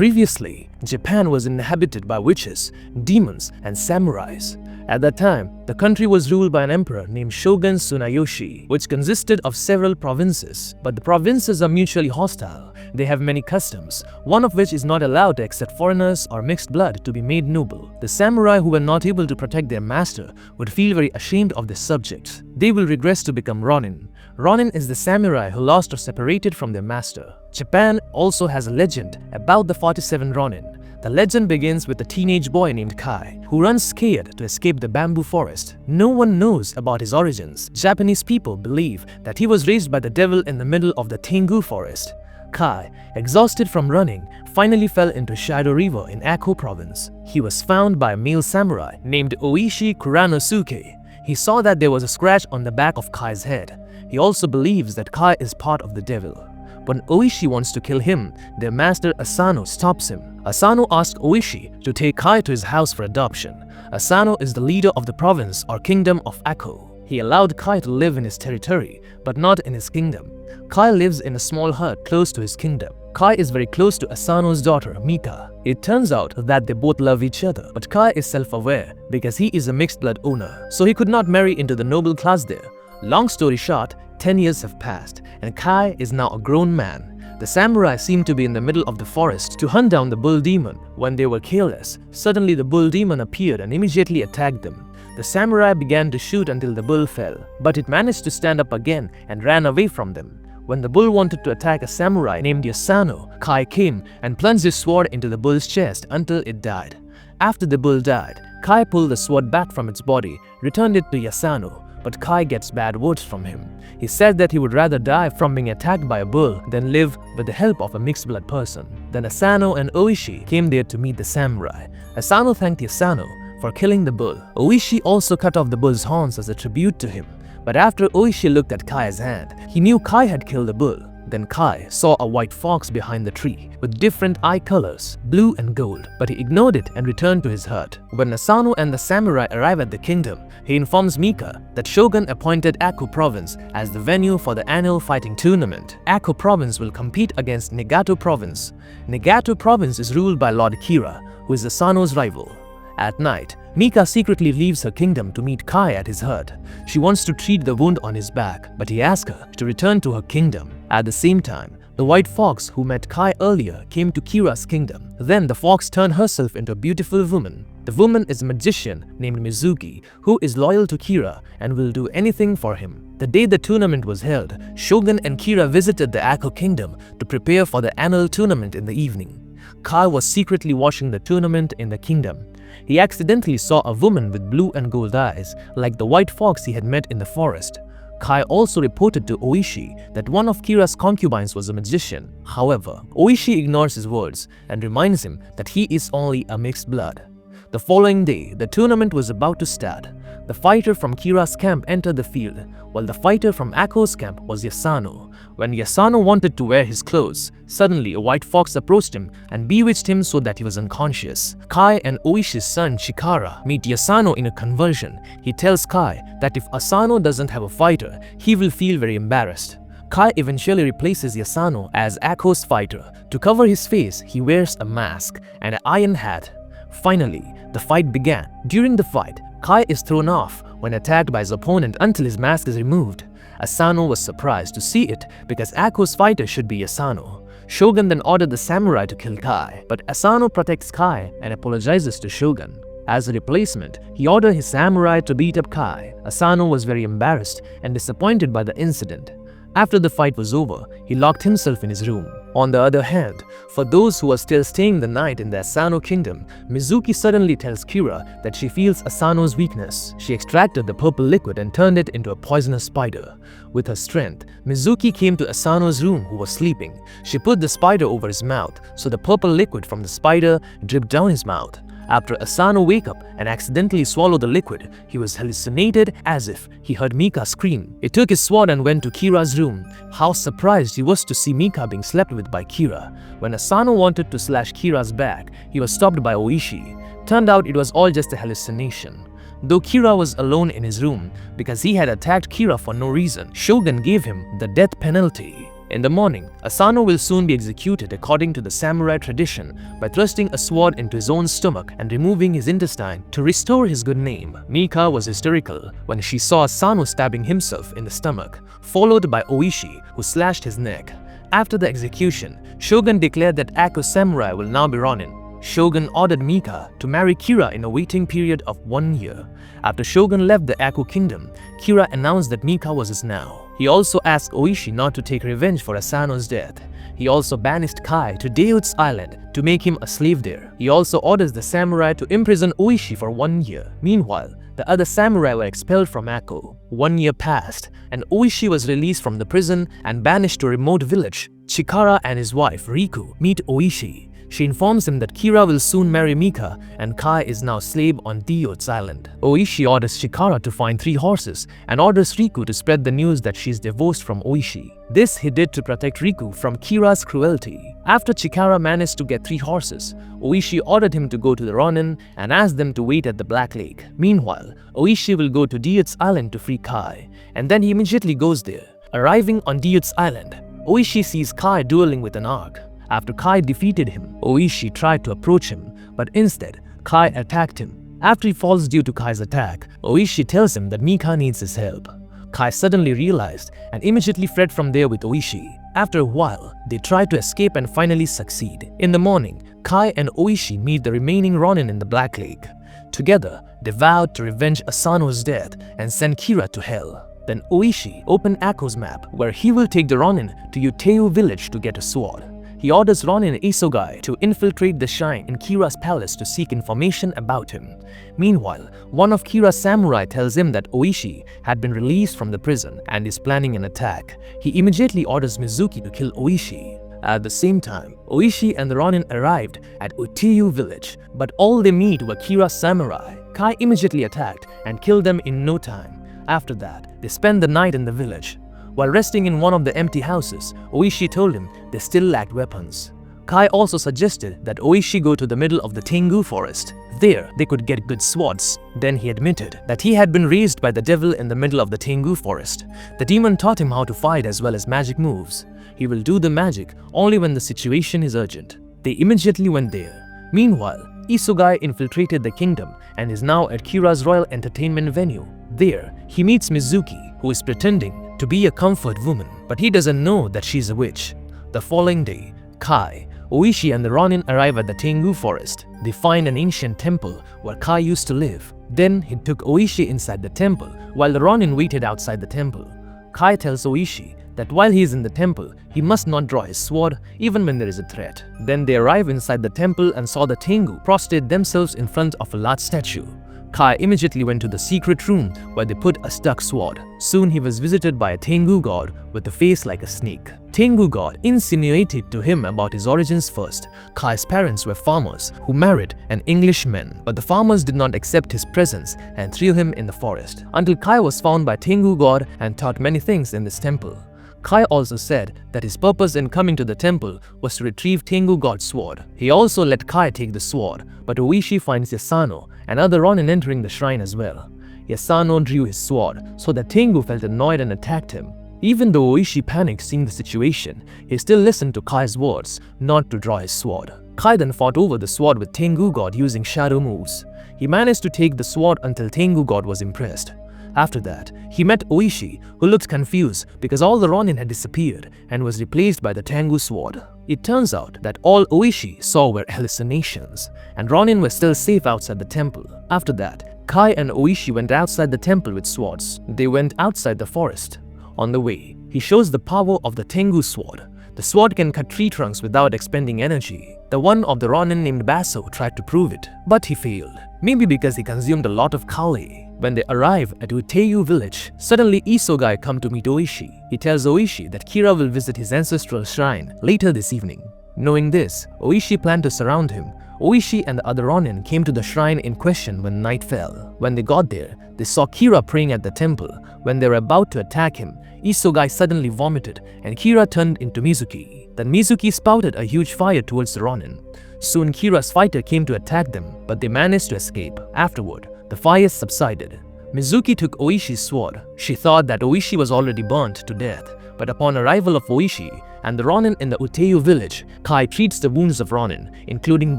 Previously, Japan was inhabited by witches, demons, and samurais. At that time, the country was ruled by an emperor named Shogun Tsunayoshi, which consisted of several provinces. But the provinces are mutually hostile. They have many customs, one of which is not allowed to accept foreigners or mixed blood to be made noble. The samurai who were not able to protect their master would feel very ashamed of their subjects. They will regress to become Ronin. Ronin is the samurai who lost or separated from their master. Japan also has a legend about the 47 Ronin. The legend begins with a teenage boy named Kai, who runs scared to escape the bamboo forest. No one knows about his origins. Japanese people believe that he was raised by the devil in the middle of the Tangu forest. Kai, exhausted from running, finally fell into Shadow River in Akko province. He was found by a male samurai named Oishi Kuranosuke. He saw that there was a scratch on the back of Kai's head. He also believes that Kai is part of the devil. When Oishi wants to kill him, their master Asano stops him. Asano asks Oishi to take Kai to his house for adoption. Asano is the leader of the province or kingdom of Akko. He allowed Kai to live in his territory, but not in his kingdom. Kai lives in a small hut close to his kingdom. Kai is very close to Asano's daughter, Mika. It turns out that they both love each other, but Kai is self-aware because he is a mixed blood owner, so he could not marry into the noble class there. Long story short, 10 years have passed, and Kai is now a grown man. The samurai seemed to be in the middle of the forest to hunt down the bull demon. When they were careless, suddenly the bull demon appeared and immediately attacked them. The samurai began to shoot until the bull fell, but it managed to stand up again and ran away from them. When the bull wanted to attack a samurai named Asano, Kai came and plunged his sword into the bull's chest until it died. After the bull died, Kai pulled the sword back from its body, returned it to Asano. But Kai gets bad words from him. He said that he would rather die from being attacked by a bull than live with the help of a mixed blood person. Then Asano and Oishi came there to meet the samurai. Asano thanked Asano for killing the bull. Oishi also cut off the bull's horns as a tribute to him. But after Oishi looked at Kai's hand, he knew Kai had killed the bull. Then Kai saw a white fox behind the tree with different eye colors, blue and gold, but he ignored it and returned to his hut. When Asano and the samurai arrive at the kingdom, he informs Mika that Shogun appointed Akko province as the venue for the annual fighting tournament. Akko province will compete against Nagato province. Nagato province is ruled by Lord Kira, who is Asano's rival. At night, Mika secretly leaves her kingdom to meet Kai at his hut. She wants to treat the wound on his back, but he asks her to return to her kingdom. At the same time, the white fox who met Kai earlier came to Kira's kingdom. Then the fox turned herself into a beautiful woman. The woman is a magician named Mizuki, who is loyal to Kira and will do anything for him. The day the tournament was held, Shogun and Kira visited the Akko kingdom to prepare for the annual tournament in the evening. Kai was secretly watching the tournament in the kingdom. He accidentally saw a woman with blue and gold eyes, like the white fox he had met in the forest. Kai also reported to Oishi that one of Kira's concubines was a magician. However, Oishi ignores his words and reminds him that he is only a mixed blood. The following day, the tournament was about to start. The fighter from Kira's camp entered the field, while the fighter from Akko's camp was Asano. When Asano wanted to wear his clothes, suddenly a white fox approached him and bewitched him so that he was unconscious. Kai and Oishi's son Chikara meet Asano in a conversion. He tells Kai that if Asano doesn't have a fighter, he will feel very embarrassed. Kai eventually replaces Asano as Akko's fighter. To cover his face, he wears a mask and an iron hat. Finally, the fight began. During the fight, Kai is thrown off when attacked by his opponent until his mask is removed. Asano was surprised to see it because Akko's fighter should be Asano. Shogun then ordered the samurai to kill Kai, but Asano protects Kai and apologizes to Shogun. As a replacement, he ordered his samurai to beat up Kai. Asano was very embarrassed and disappointed by the incident. After the fight was over, he locked himself in his room. On the other hand, for those who are still staying the night in the Asano kingdom, Mizuki suddenly tells Kira that she feels Asano's weakness. She extracted the purple liquid and turned it into a poisonous spider. With her strength, Mizuki came to Asano's room, who was sleeping. She put the spider over his mouth, so the purple liquid from the spider dripped down his mouth. After Asano wake up and accidentally swallow the liquid, he was hallucinated as if he heard Mika scream. He took his sword and went to Kira's room. How surprised he was to see Mika being slept with by Kira. When Asano wanted to slash Kira's back, he was stopped by Oishi. Turned out it was all just a hallucination. Though Kira was alone in his room because he had attacked Kira for no reason, Shogun gave him the death penalty. In the morning, Asano will soon be executed according to the samurai tradition by thrusting a sword into his own stomach and removing his intestine to restore his good name. Mika was hysterical when she saw Asano stabbing himself in the stomach, followed by Oishi, who slashed his neck. After the execution, Shogun declared that Ako samurai will now be Ronin. Shogun ordered Mika to marry Kira in a waiting period of 1 year. After Shogun left the Ako kingdom, Kira announced that Mika was his now. He also asked Oishi not to take revenge for Asano's death. He also banished Kai to Deo's island to make him a slave there. He also orders the samurai to imprison Oishi for 1 year. Meanwhile, the other samurai were expelled from Ako. 1 year passed, and Oishi was released from the prison and banished to a remote village. Chikara and his wife, Riku, meet Oishi. She informs him that Kira will soon marry Mika and Kai is now slave on Deo's island. Oishi orders Chikara to find 3 horses and orders Riku to spread the news that she is divorced from Oishi. This he did to protect Riku from Kira's cruelty. After Chikara managed to get 3 horses, Oishi ordered him to go to the Ronin and asked them to wait at the Black Lake. Meanwhile, Oishi will go to Deo's island to free Kai, and then he immediately goes there. Arriving on Deo's island, Oishi sees Kai dueling with an arc. After Kai defeated him, Oishi tried to approach him, but instead, Kai attacked him. After he falls due to Kai's attack, Oishi tells him that Mika needs his help. Kai suddenly realized and immediately fled from there with Oishi. After a while, they try to escape and finally succeed. In the morning, Kai and Oishi meet the remaining Ronin in the Black Lake. Together, they vowed to revenge Asano's death and send Kira to hell. Then Oishi opened Ako's map, where he will take the Ronin to Uteu village to get a sword. He orders Ronin Isogai to infiltrate the shrine in Kira's palace to seek information about him. Meanwhile, one of Kira's samurai tells him that Oishi had been released from the prison and is planning an attack. He immediately orders Mizuki to kill Oishi. At the same time, Oishi and the Ronin arrived at Uteu village, but all they meet were Kira's samurai. Kai immediately attacked and killed them in no time. After that, they spend the night in the village. While resting in one of the empty houses, Oishi told him they still lacked weapons. Kai also suggested that Oishi go to the middle of the Tangu forest. There, they could get good swords. Then he admitted that he had been raised by the devil in the middle of the Tangu forest. The demon taught him how to fight as well as magic moves. He will do the magic only when the situation is urgent. They immediately went there. Meanwhile, Isogai infiltrated the kingdom and is now at Kira's royal entertainment venue. There, he meets Mizuki, who is pretending to be a comfort woman, but he doesn't know that she's a witch. The following day, Kai, Oishi and the Ronin arrive at the Tangu forest. They find an ancient temple where Kai used to live. Then he took Oishi inside the temple while the Ronin waited outside the temple. Kai tells Oishi that while he is in the temple, he must not draw his sword even when there is a threat. Then they arrive inside the temple and saw the Tangu prostrate themselves in front of a large statue. Kai immediately went to the secret room where they put a stuck sword. Soon he was visited by a Tangu god with a face like a snake. Tangu god insinuated to him about his origins first. Kai's parents were farmers who married an Englishman, but the farmers did not accept his presence and threw him in the forest until Kai was found by Tangu god and taught many things in this temple. Kai also said that his purpose in coming to the temple was to retrieve Tangu god's sword. He also let Kai take the sword, but Oishi finds Asano and other Ronin entering the shrine as well. Asano drew his sword, so that Tangu felt annoyed and attacked him. Even though Oishi panicked seeing the situation, he still listened to Kai's words not to draw his sword. Kai then fought over the sword with Tangu god using shadow moves. He managed to take the sword until Tangu god was impressed. After that, he met Oishi, who looked confused because all the Ronin had disappeared and was replaced by the Tangu sword. It turns out that all Oishi saw were hallucinations, and Ronin were still safe outside the temple. After that, Kai and Oishi went outside the temple with swords. They went outside the forest. On the way, he shows the power of the Tangu sword. The sword can cut tree trunks without expending energy. The one of the Ronin named Basso tried to prove it, but he failed. Maybe because he consumed a lot of kali. When they arrive at Uteu village, suddenly Isogai comes to meet Oishi. He tells Oishi that Kira will visit his ancestral shrine later this evening. Knowing this, Oishi planned to surround him. Oishi and the other Ronin came to the shrine in question when night fell. When they got there, they saw Kira praying at the temple. When they were about to attack him, Isogai suddenly vomited and Kira turned into Mizuki. Then Mizuki spouted a huge fire towards the Ronin. Soon Kira's fighter came to attack them, but they managed to escape. Afterward, the fire subsided. Mizuki took Oishi's sword. She thought that Oishi was already burnt to death, But upon arrival of Oishi and the Ronin in the Uteyu village, Kai treats the wounds of Ronin, including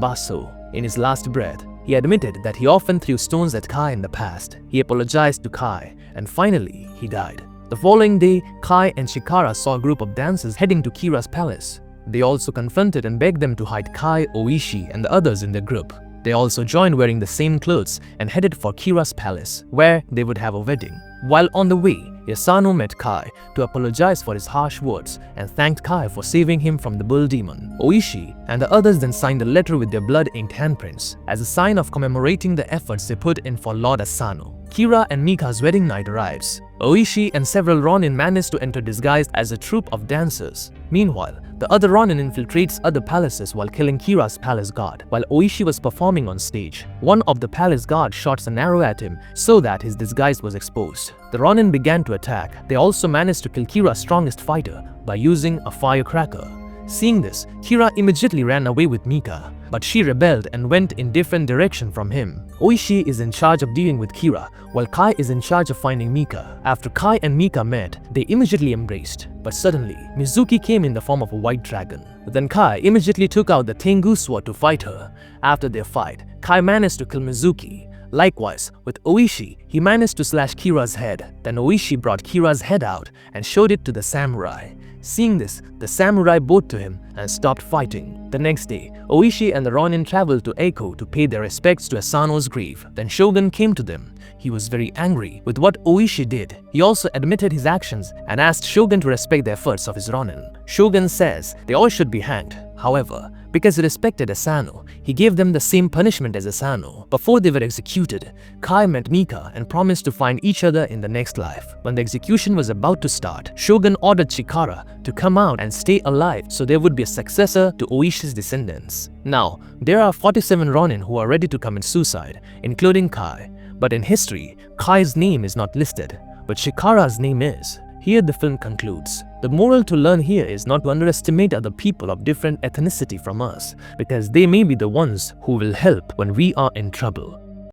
Basso. In his last breath, he admitted that he often threw stones at Kai in the past. He apologized to Kai, and finally, he died. The following day, Kai and Chikara saw a group of dancers heading to Kira's palace. They also confronted and begged them to hide Kai, Oishi, and the others in their group. They also joined wearing the same clothes and headed for Kira's palace, where they would have a wedding. While on the way, Asano met Kai to apologize for his harsh words and thanked Kai for saving him from the bull demon. Oishi and the others then signed a letter with their blood-inked handprints as a sign of commemorating the efforts they put in for Lord Asano. Kira and Mika's wedding night arrives. Oishi and several Ronin manage to enter disguised as a troupe of dancers. Meanwhile, the other Ronin infiltrates other palaces while killing Kira's palace guard. While Oishi was performing on stage, one of the palace guards shots an arrow at him so that his disguise was exposed. The Ronin began to attack. They also managed to kill Kira's strongest fighter by using a firecracker. Seeing this, Kira immediately ran away with Mika, but she rebelled and went in different direction from him. Oishi is in charge of dealing with Kira, while Kai is in charge of finding Mika. After Kai and Mika met, they immediately embraced. But suddenly, Mizuki came in the form of a white dragon. Then Kai immediately took out the Tangu sword to fight her. After their fight, Kai managed to kill Mizuki. Likewise, with Oishi, he managed to slash Kira's head. Then Oishi brought Kira's head out and showed it to the samurai. Seeing this, the samurai bowed to him and stopped fighting. The next day, Oishi and the Ronin traveled to Eiko to pay their respects to Asano's grave. Then Shogun came to them. He was very angry with what Oishi did. He also admitted his actions and asked Shogun to respect the efforts of his Ronin. Shogun says they all should be hanged. However, because he respected Asano, he gave them the same punishment as Asano. Before they were executed, Kai met Mika and promised to find each other in the next life. When the execution was about to start, Shogun ordered Chikara to come out and stay alive so there would be a successor to Oishi's descendants. Now, there are 47 Ronin who are ready to commit suicide, including Kai. But in history, Kai's name is not listed, but Chikara's name is. Here the film concludes. The moral to learn here is not to underestimate other people of different ethnicity from us, because they may be the ones who will help when we are in trouble.